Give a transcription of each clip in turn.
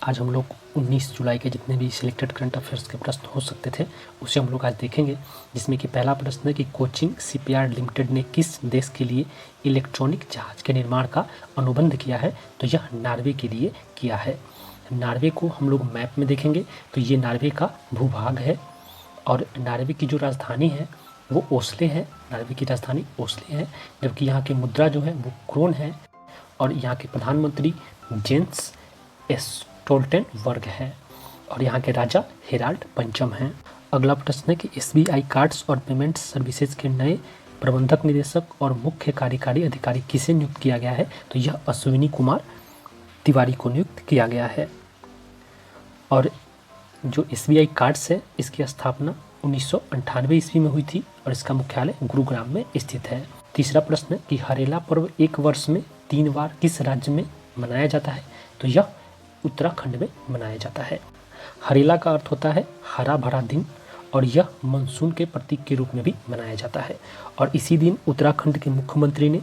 आज हम लोग 19 जुलाई के जितने भी सिलेक्टेड करंट अफेयर्स के प्रश्न हो सकते थे उसे हम लोग आज देखेंगे, जिसमें कि पहला प्रश्न है कि कोचिन शिपयार्ड लिमिटेड ने किस देश के लिए इलेक्ट्रॉनिक जहाज के निर्माण का अनुबंध किया है। तो यह नॉर्वे के लिए किया है। नॉर्वे को हम लोग मैप में देखेंगे तो ये नॉर्वे का भूभाग है और नॉर्वे की जो राजधानी है वो ओस्ले है। नॉर्वे की राजधानी ओस्ले है, जबकि यहाँ की मुद्रा जो है वो क्रोन है और यहाँ के प्रधानमंत्री जेंस स्टोल्टेनबर्ग है और यहाँ के राजा हेराल्ड पंचम हैं। अगला प्रश्न है कि SBI कार्ड्स और पेमेंट्स सर्विसेज के नए प्रबंधक निदेशक और मुख्य कार्यकारी अधिकारी किसे नियुक्त किया गया है। तो यह अश्विनी कुमार तिवारी को नियुक्त किया गया है। और जो SBI कार्ड्स है इसकी स्थापना 1998 ईस्वी में हुई थी और इसका मुख्यालय गुरुग्राम में स्थित है। तीसरा प्रश्न है कि हरेला पर्व एक वर्ष में 3 बार किस राज्य में मनाया जाता है। तो यह उत्तराखंड में मनाया जाता है। हरेला का अर्थ होता है हरा भरा दिन और यह मानसून के प्रतीक के रूप में भी मनाया जाता है। और इसी दिन उत्तराखंड के मुख्यमंत्री ने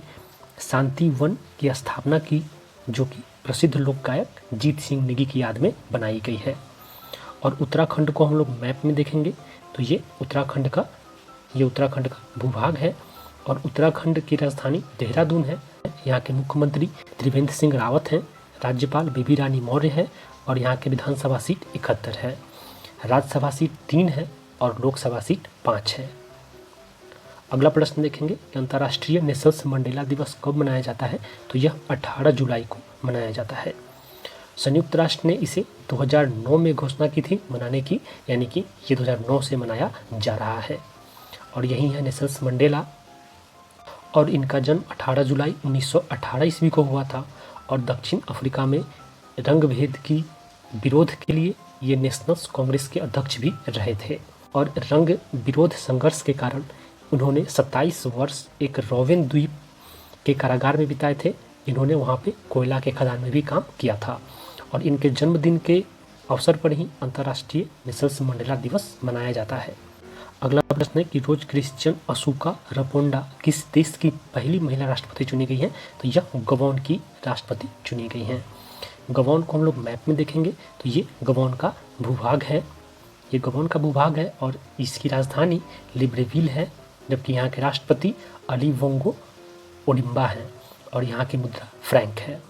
शांति वन की स्थापना की, जो कि प्रसिद्ध लोक गायक जीत सिंह नेगी की याद में बनाई गई है। और उत्तराखंड को हम लोग मैप में देखेंगे तो ये उत्तराखंड का भूभाग है और उत्तराखंड की राजधानी देहरादून है। यहाँ के मुख्यमंत्री त्रिवेंद्र सिंह रावत हैं, राज्यपाल बेबी रानी मौर्य है और यहाँ के विधानसभा सीट 71 है, राज्यसभा सीट 3 है और लोकसभा सीट 5 है। अगला प्रश्न देखेंगे कि अंतर्राष्ट्रीय नेल्सन मंडेला दिवस कब मनाया जाता है। तो यह 18 जुलाई को मनाया जाता है। संयुक्त राष्ट्र ने इसे 2009 में घोषणा की थी मनाने की, यानी कि ये 2009 से मनाया जा रहा है। और यही है नेल्सन मंडेला और इनका जन्म 18 जुलाई 1918 ईस्वी को हुआ था और दक्षिण अफ्रीका में रंग भेद की विरोध के लिए ये नेशनल कांग्रेस के अध्यक्ष भी रहे थे। और रंग विरोध संघर्ष के कारण उन्होंने 27 वर्ष एक रोवेन द्वीप के कारागार में बिताए थे। इन्होंने वहाँ पे कोयला के खदान में भी काम किया था और इनके जन्मदिन के अवसर पर ही अंतर्राष्ट्रीय नेल्सन मंडेला दिवस मनाया जाता है। अगला प्रश्न है कि रोज क्रिश्चियन अशोका रपोंडा किस देश की पहली महिला राष्ट्रपति चुनी गई है। तो यह गबोन की राष्ट्रपति चुनी गई हैं। गबोन को हम लोग मैप में देखेंगे तो ये गबोन का भूभाग है, और इसकी राजधानी लिब्रेविल है, जबकि यहाँ के राष्ट्रपति अली बोंगो ओडिम्बा हैं और यहाँ की मुद्रा फ्रैंक है।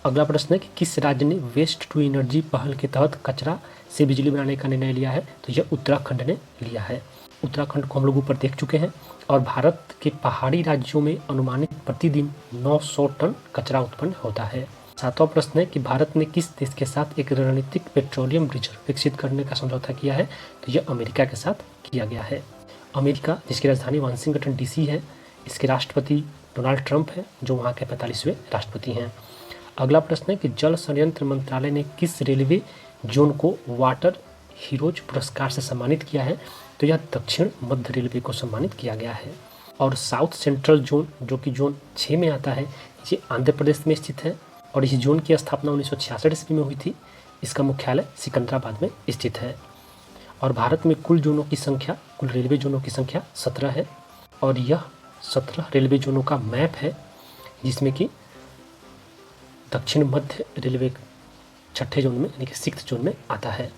अगला प्रश्न है कि किस राज्य ने वेस्ट टू एनर्जी पहल के तहत कचरा से बिजली बनाने का निर्णय लिया है। तो यह उत्तराखंड ने लिया है। उत्तराखंड को हम लोग ऊपर देख चुके हैं और भारत के पहाड़ी राज्यों में अनुमानित प्रतिदिन 900 टन कचरा उत्पन्न होता है। सातवां प्रश्न है कि भारत ने किस देश के साथ एक रणनीतिक पेट्रोलियम रिजर्व विकसित करने का समझौता किया है। तो यह अमेरिका के साथ किया गया है। अमेरिका, जिसकी राजधानी वाशिंगटन DC है, इसके राष्ट्रपति डोनाल्ड ट्रंप है, जो वहाँ के 45वें राष्ट्रपति हैं। अगला प्रश्न है कि जल संयंत्र मंत्रालय ने किस रेलवे जोन को वाटर हीरोज पुरस्कार से सम्मानित किया है। तो यह दक्षिण मध्य रेलवे को सम्मानित किया गया है। और साउथ सेंट्रल जोन, जो कि जोन 6 में आता है, ये आंध्र प्रदेश में स्थित है और इस जोन की स्थापना 1966 ईस्वी में हुई थी। इसका मुख्यालय सिकंदराबाद में स्थित है। और भारत में कुल रेलवे जोनों की संख्या 17 है और यह 17 रेलवे जोनों का मैप है, जिसमें कि दक्षिण मध्य रेलवे 6ठे जोन में यानी कि 6th जोन में आता है।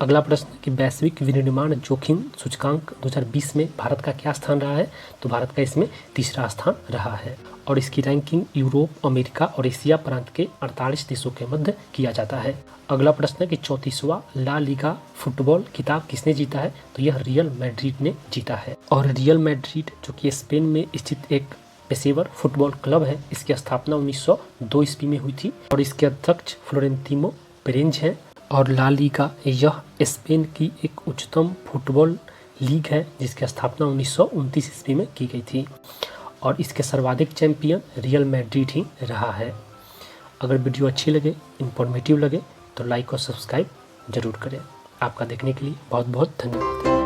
अगला प्रश्न कि वैश्विक विनिर्माण जोखिम सूचकांक 2020 में भारत का क्या स्थान रहा है। तो भारत का इसमें 3रा स्थान रहा है और इसकी रैंकिंग यूरोप, अमेरिका और एशिया प्रांत के 48 देशों के मध्य किया जाता है। अगला प्रश्न है कि 34वां ला लीगा फुटबॉल खिताब किसने जीता है। तो यह रियल मैड्रिड ने जीता है। और रियल मैड्रिड, जो कि स्पेन में स्थित एक पेशेवर फुटबॉल क्लब है, इसकी स्थापना 1902 ईस्वी में हुई थी और इसके अध्यक्ष फ्लोरेंतीनो पेरेज हैं। और ला लीगा यह स्पेन की एक उच्चतम फुटबॉल लीग है, जिसकी स्थापना 1929 ईस्वी में की गई थी और इसके सर्वाधिक चैंपियन रियल मैड्रिड ही रहा है। अगर वीडियो अच्छी लगे, इंफॉर्मेटिव लगे तो लाइक और सब्सक्राइब जरूर करें। आपका देखने के लिए बहुत बहुत धन्यवाद।